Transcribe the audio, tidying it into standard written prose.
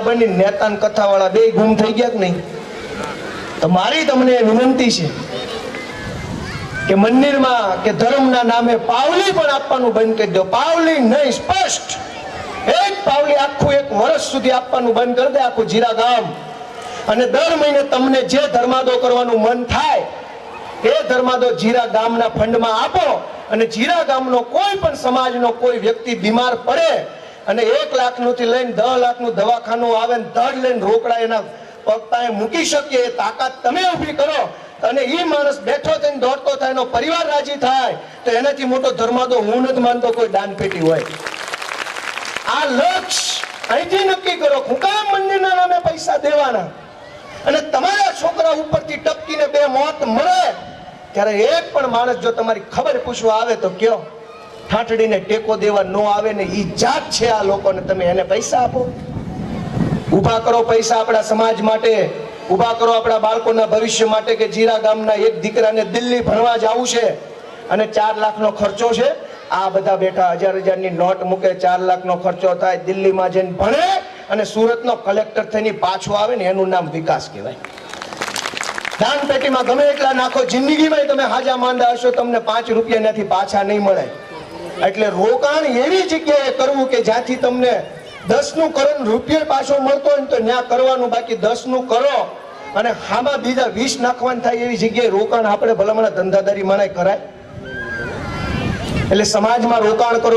બની નેતા ને કથાવાળા બે ગુમ થઈ ગયા કે નહીં? તો મારી તમને વિનંતી છે કે મંદિરમાં કે ધર્મના નામે પાવલી પણ આપવાનું બંધ કરી દો. પાવલી નહીં, સ્પષ્ટ એક પાવલી આખું 1 વર્ષ સુધી આપવાનું બંધ કરી દે આખું જીરા ગામ. અને દર મહિને તમને જે ધર્માદો કરવાનું મન થાય એ ધર્માદો જીરા ગામના ફંડમાં આપો. અને જીરા ગામનો કોઈ પણ સમાજનો કોઈ વ્યક્તિ બીમાર પડે અને 1 લાખનું થી લઈને 10 લાખનું દવાખાનું આવે ને ધડ લઈને રોકડા એના પગ પાસે મૂકી શકીએ એ તાકાત તમે ઊભી કરો. અને એ માણસ બેઠો થઈને દોડતો થાય, એનો પરિવાર રાજી થાય, તો એનાથી મોટો ધર્માદો હું નથી માનતો કોઈ દાનપેટી હોય. આ લક્ષ્ય અહીંથી નક્કી કરો. હું કામ મંદિરના નામે પૈસા દેવાના? અને તમારા છોકરા ઉપરથી ટપકીને 2 મોત મળે ત્યારે એક પણ માણસ જો તમારી ખબર પૂછવા આવે તો કયો ઠાઠડીને ટેકો દેવા ન આવે ને ઈ જાત છે આ લોકોને, તમે એને પૈસા આપો? ઉભા કરો પૈસા આપણા સમાજ માટે, ઉભા કરો આપણા બાળકોના ભવિષ્ય માટે. કે જીરા ગામના એક દીકરાને દિલ્હી ભણવા જવું છે અને 4 લાખનો ખર્ચો છે. આ બધા બેઠા 1000 ની નોટ મૂકે, 4 લાખનો ખર્ચો થાય, દિલ્હીમાં જઈને ભણે અને સુરતનો કલેક્ટર થઈને પાછો આવે ને એનું નામ વિકાસ કહેવાય. દાન પેટીમાં ગમે એટલા નાખો, જિંદગીમાં તમે હાજા માંદા હશો, તમને 5 રૂપિયા નથી પાછા નહીં મળે. એટલે રોકાણ એવી જગ્યાએ કરવું કે જ્યાંથી તમને 10 નું કરો રૂપિયા પાછો મળતો હોય ને તો ત્યાં કરવાનું. બાકી 10 નું કરો અને હામાં બીજા 20 નાખવાનું થાય એવી જગ્યાએ રોકાણ આપણે ભલામણ ધંધાદારી માં કરાય. એટલે સમાજમાં રોકાણ કરો.